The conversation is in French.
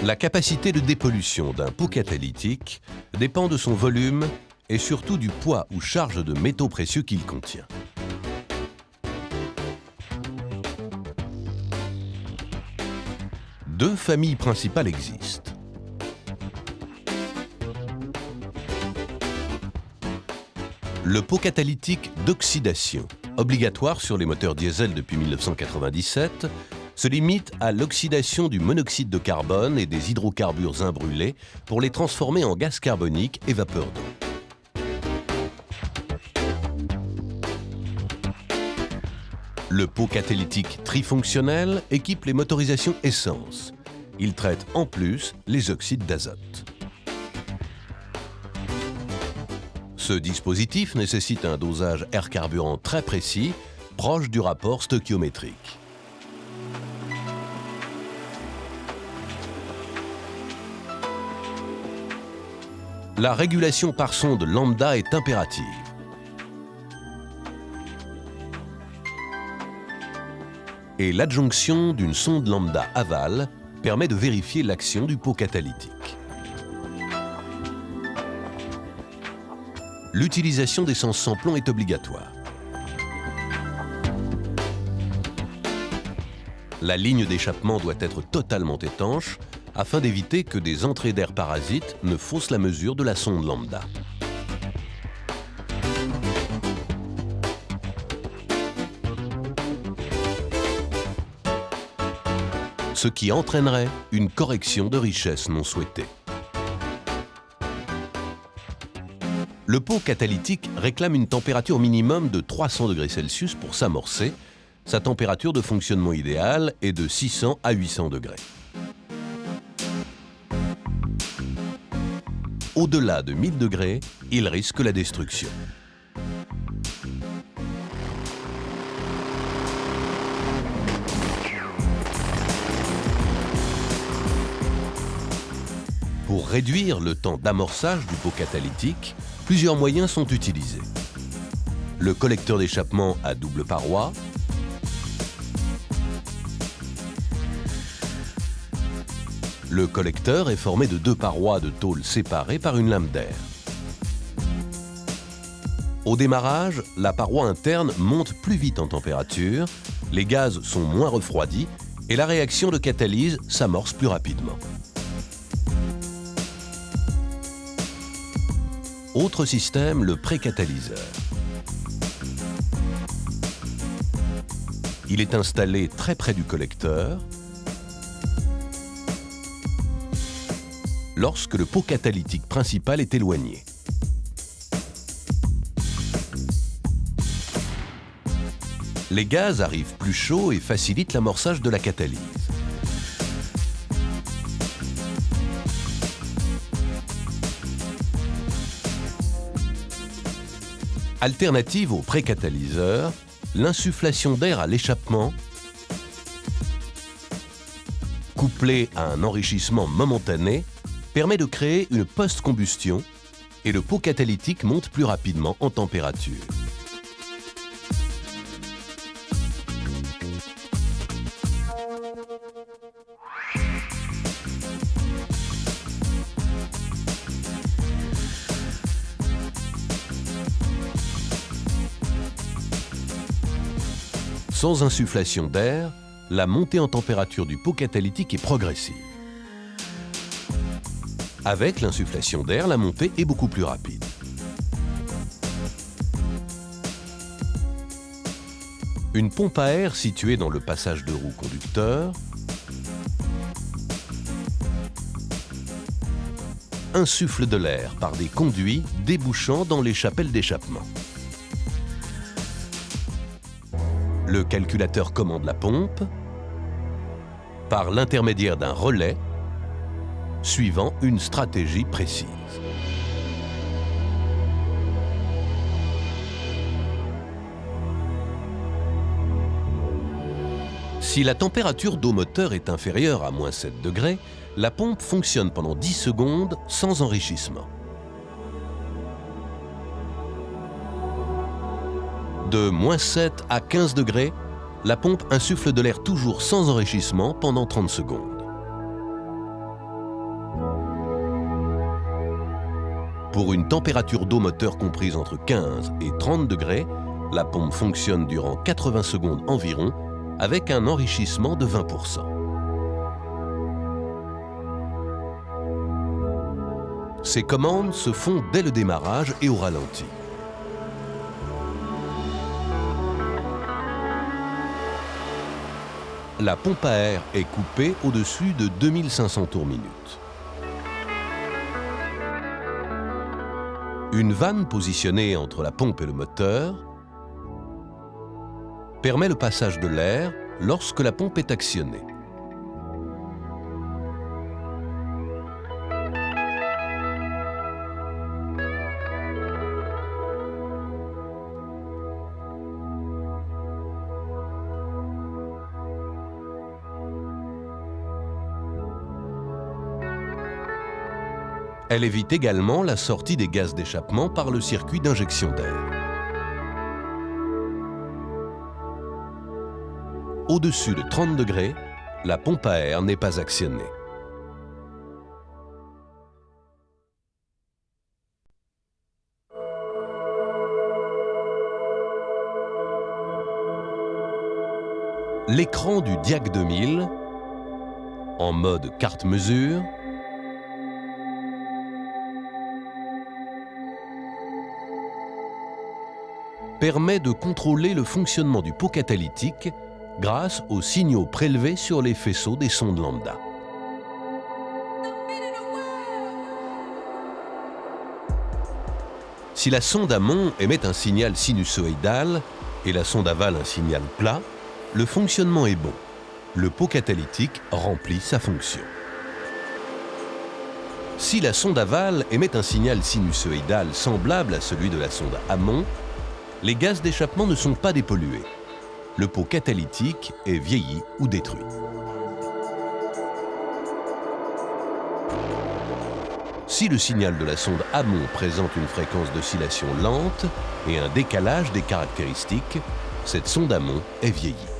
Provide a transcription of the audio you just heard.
La capacité de dépollution d'un pot catalytique dépend de son volume et surtout du poids ou charge de métaux précieux qu'il contient. Deux familles principales existent. Le pot catalytique d'oxydation, obligatoire sur les moteurs diesel depuis 1997, se limite à l'oxydation du monoxyde de carbone et des hydrocarbures imbrûlés pour les transformer en gaz carbonique et vapeur d'eau. Le pot catalytique trifonctionnel équipe les motorisations essence. Il traite en plus les oxydes d'azote. Ce dispositif nécessite un dosage air carburant très précis, proche du rapport stoichiométrique. La régulation par sonde lambda est impérative. Et l'adjonction d'une sonde lambda aval permet de vérifier l'action du pot catalytique. L'utilisation d'essence sans plomb est obligatoire. La ligne d'échappement doit être totalement étanche afin d'éviter que des entrées d'air parasites ne faussent la mesure de la sonde lambda. Ce qui entraînerait une correction de richesse non souhaitée. Le pot catalytique réclame une température minimum de 300 degrés Celsius pour s'amorcer. Sa température de fonctionnement idéale est de 600 à 800 degrés. Au-delà de 1000 degrés, il risque la destruction. Pour réduire le temps d'amorçage du pot catalytique, plusieurs moyens sont utilisés. Le collecteur d'échappement à double paroi, le collecteur est formé de deux parois de tôle séparées par une lame d'air. Au démarrage, la paroi interne monte plus vite en température, les gaz sont moins refroidis et la réaction de catalyse s'amorce plus rapidement. Autre système, le précatalyseur. Il est installé très près du collecteur. Lorsque le pot catalytique principal est éloigné. Les gaz arrivent plus chauds et facilitent l'amorçage de la catalyse. Alternative au précatalyseur, l'insufflation d'air à l'échappement, couplée à un enrichissement momentané, permet de créer une post-combustion et le pot catalytique monte plus rapidement en température. Sans insufflation d'air, la montée en température du pot catalytique est progressive. Avec l'insufflation d'air, la montée est beaucoup plus rapide. Une pompe à air située dans le passage de roue conducteur insuffle de l'air par des conduits débouchant dans les chapelles d'échappement. Le calculateur commande la pompe par l'intermédiaire d'un relais suivant une stratégie précise. Si la température d'eau moteur est inférieure à -7 degrés, la pompe fonctionne pendant 10 secondes sans enrichissement. De -7 à 15 degrés, la pompe insuffle de l'air toujours sans enrichissement pendant 30 secondes. Pour une température d'eau moteur comprise entre 15 et 30 degrés, la pompe fonctionne durant 80 secondes environ avec un enrichissement de 20%. Ces commandes se font dès le démarrage et au ralenti. La pompe à air est coupée au-dessus de 2500 tours minute. Une vanne positionnée entre la pompe et le moteur permet le passage de l'air lorsque la pompe est actionnée. Elle évite également la sortie des gaz d'échappement par le circuit d'injection d'air. Au-dessus de 30 degrés, la pompe à air n'est pas actionnée. L'écran du Diag 2000, en mode carte mesure, permet de contrôler le fonctionnement du pot catalytique grâce aux signaux prélevés sur les faisceaux des sondes lambda. Si la sonde amont émet un signal sinusoïdal et la sonde aval un signal plat, le fonctionnement est bon. Le pot catalytique remplit sa fonction. Si la sonde aval émet un signal sinusoïdal semblable à celui de la sonde amont, les gaz d'échappement ne sont pas dépollués. Le pot catalytique est vieilli ou détruit. Si le signal de la sonde amont présente une fréquence d'oscillation lente et un décalage des caractéristiques, cette sonde amont est vieillie.